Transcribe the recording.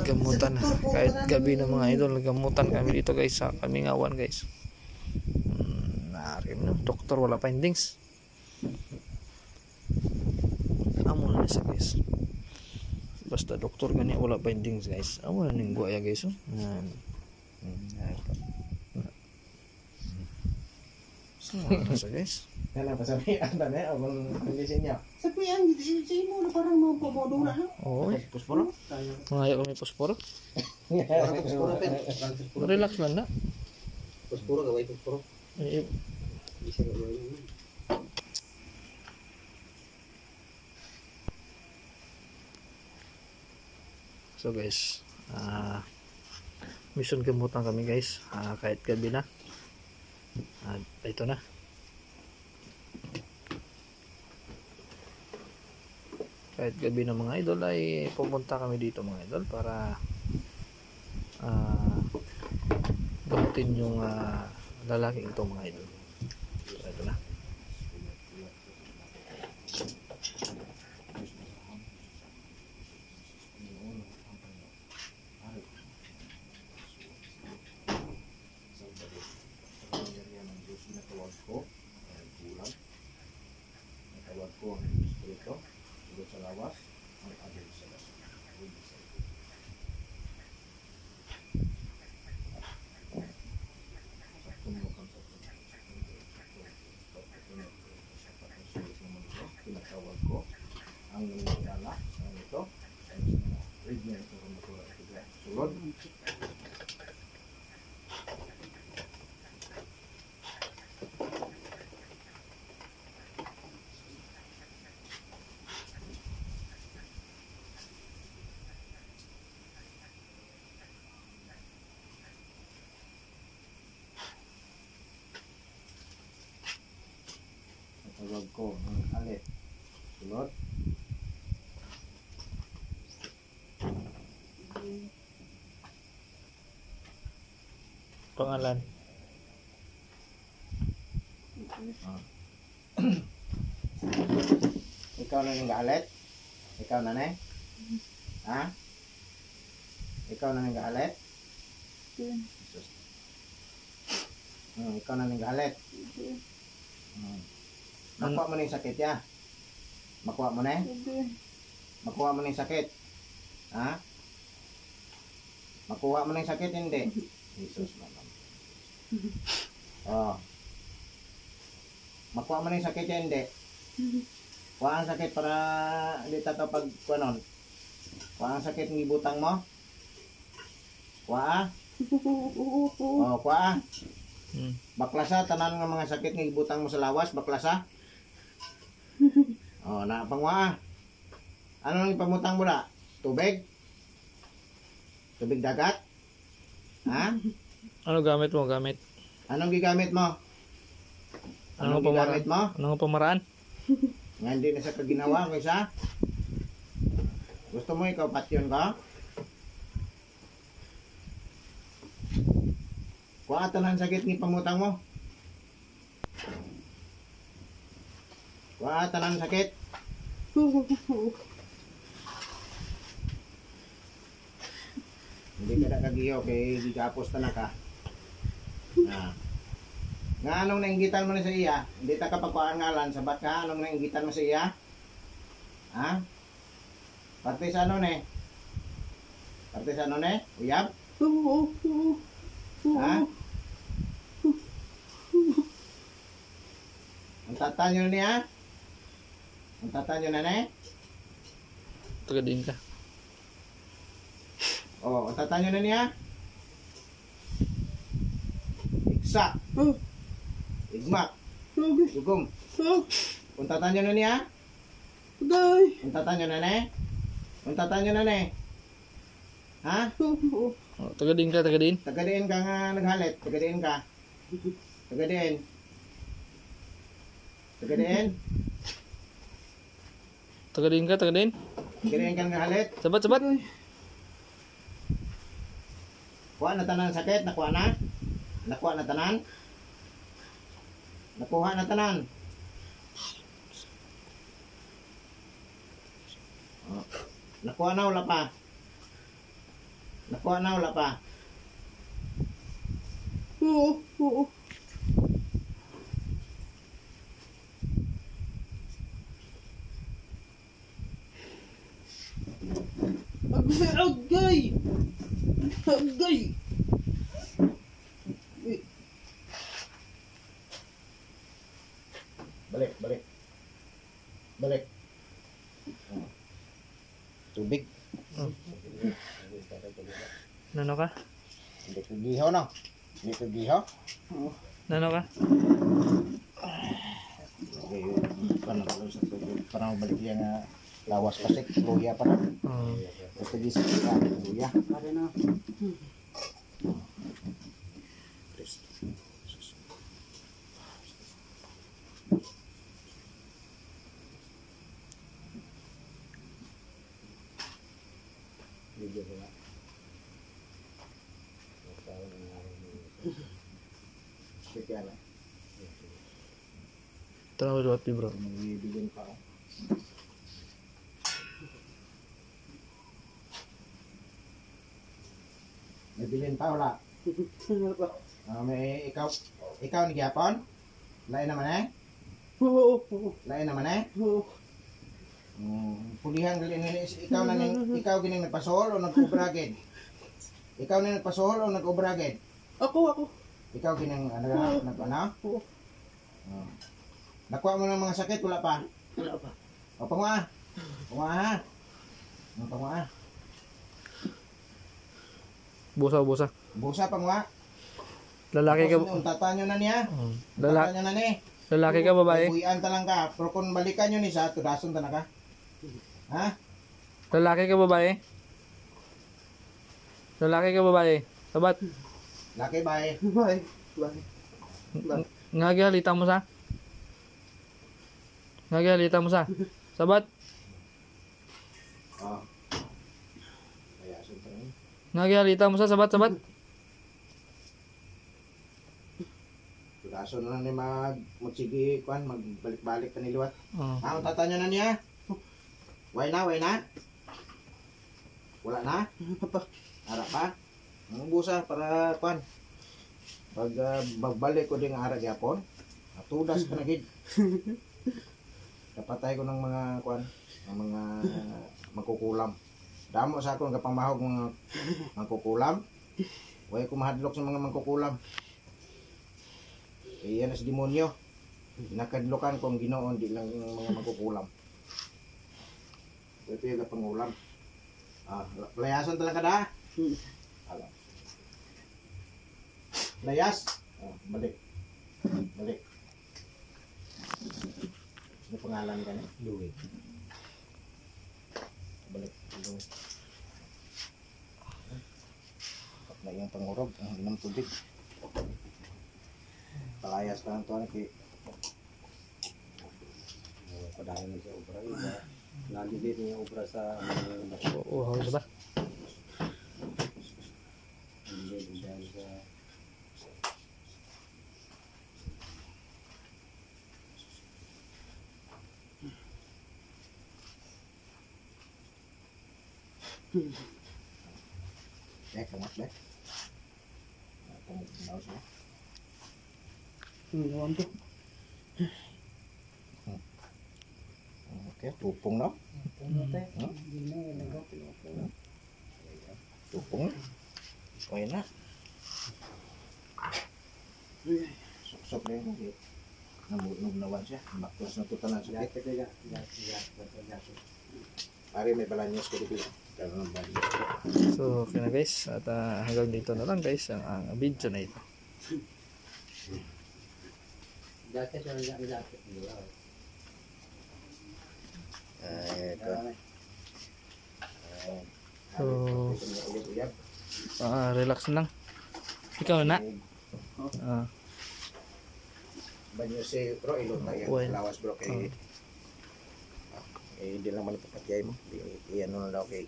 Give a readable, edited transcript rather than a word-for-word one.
Gamutan kahit gabi na mga idol, gamutan kami dito guys sa Kamingawan guys. Naarim no, doktor wala findings. Amo na siya guys. Basta doktor gani wala findings guys. Amo na ning guaya guys. So, siya guys. Kaya pasabihan na na abang condition niya. Sabihan si mo na parang mapabodo na. Oo. Posporo? Mangaya kami posporo. Posporo pen. Relax lang na. Posporo gaway posporo. Bisa gaway. So guys, mission gamutan kami guys, kahit gabi na. Ito na. Kahit gabi na mga idol ay pumunta kami dito mga idol para gamutin yung lalaking ito mga idol. So, ito na. Natawag ko ang espiritu sa lawas ang adil sa lawas. Tinatawag ko ang nangyaala ang ito read niya ito kung matura ito sulod. Tawag ko ang alit. Sunod. Pangalan. Ikaw na yung alit? Ikaw na ne? Ha? Ikaw na yung alit? Ikaw na yung alit? Makuha mo na yung sakit ya? Makuha mo na eh? Makuha mo na yung sakit? Ha? Makuha mo na yung sakit? Hindi. Jesus naman. Oh. Makuha mo na yung sakit ya? Hindi. Kuha ang sakit para hindi tatapag kuanon. Kuha ang sakit ng ibutang mo? Kuha? Oh, kuha. Baklasa, tanan ng mga sakit ng ibutang mo sa lawas, baklasa. Oh, na pangwa. Ano nang ipamutang mo na? Tubig? Tubig dagat? Ha? Ano gamit mo? Gamit? Anong gigamit mo? Anong gigamit mo? Anong pamaraan? Nga hindi na sa kaginawa ko isa. Gusto mo ikaw patyon ka? Kuha tanan sakit ng pamutang mo. Kuha tanan sakit. Hindi ka na kagiyo kay gigapos na ka. Nga anong nainggitan mo na sa iya? Hindi ta kapagkuhaan ngalan, sabat ka anong nainggitan mo sa iya? Ha? Parte sa ano ne? Parte sa ano ne? Uyab? Ha? Ang tata nyo niya? Ang tata nyo na ne? Tagadin ka. Oh, ang tata nyo na niya? Iksa. Igmak. Dugong. Ang tata nyo na niya? Ang tata nyo na ne? Ang tata nyo na ne? Ha? Oh, tagadin ka, tagadin. Tagadiin ka nga naghalit. Tagadiin ka. Tagadiin. Tagadiin. Tagadin ka, tagadin. Tagadiin ka naghalit. Sabat, sabat. Kuha na tanan sakit. Nakuha na. Nakuha na tanan. Nakuha na tanan. Oh. Nakuha na wala pa? Nakuha na wala pa? Oo. Agay! Balik. Tubig. Nano ka? Hindi ko gihaw no? Hindi ko gihaw? Nano ka? Okay, parang sa tubig. Parang balik yan nga lawas pasik, luya pa lang. Basta gisip ka, luya. Ada na. Video ko nga. Sige na. Tanong ulit bro. Magbibigyan pa ako. May bilin pa wala? May ikaw ni Gyapon? Lain naman eh? Lain naman eh? Pulihan gali nila ikaw gining nagpasol o nag-ubragid? Ikaw na nagpasol o nag-ubragid? Ako. Ikaw gining nag-ano? Nakuha mo ng mga sakit wala pa? Wala pa. O panguha. Panguha ha. Panguha. Busa. Busa panguha. Lalaki ka. Untatan nyo na niya. Lalaki. Untatan nyo na ni. Lalaki ka babae? Buhian talang ka. Pero kung balikan nyo ni sa tudason ta na ka. Ha? Lalaki ka babae? Lalaki ka babae? Sabat. Laki bae. Bye. Nga gihalita mo sa? Nga gihalita mo sa? Sabat. Oh. Kaya asun ta ni. Nga gihalita mo sa? Sabat. Tudason na ni magsige kuan magbalik-balik ta ni liwat. Oh. Untatan nyo na niya. Way na. Wala na? Ara pa? Ang busa para kuan. Pag magbalik ko ding ara gyapon, atudas pa na gid. Kapatay ko ng mga kuan, ng mga magkukulam. Damo sa akong kapamahog mga magkukulam. Way ko mahadlok sa mga magkukulam. Iyan as demonyo. Nakadlokan kong Ginoo di lang yung mga magkukulam. Ito yung pangulam. Layason talaga da. Alam. Layas. Balik. Ano pangalan ka niya? Louie. Balik. Louie. Na yung pangurog. Ang inom tubig. Palayas ka ng tuwan. Padayon sa obra iba. Nandito yung obra sa Oh, diba? Kamat ba? Kamat siya. Ngayon to. Okay, tupong no? Tupong. Okay na. Sok na yun. Namunog siya. Baktos na tutanan siya. Pare may balanyos ko dito. So, okay na guys. At hanggang dito na lang guys ang video na ito. Jacket or jacket. So, relax lang. Ikaw na. Banyo si bro, ilong na yan. Well. Lawas bro kay... hindi lang man ipapatyay mo. Iyan na daw kay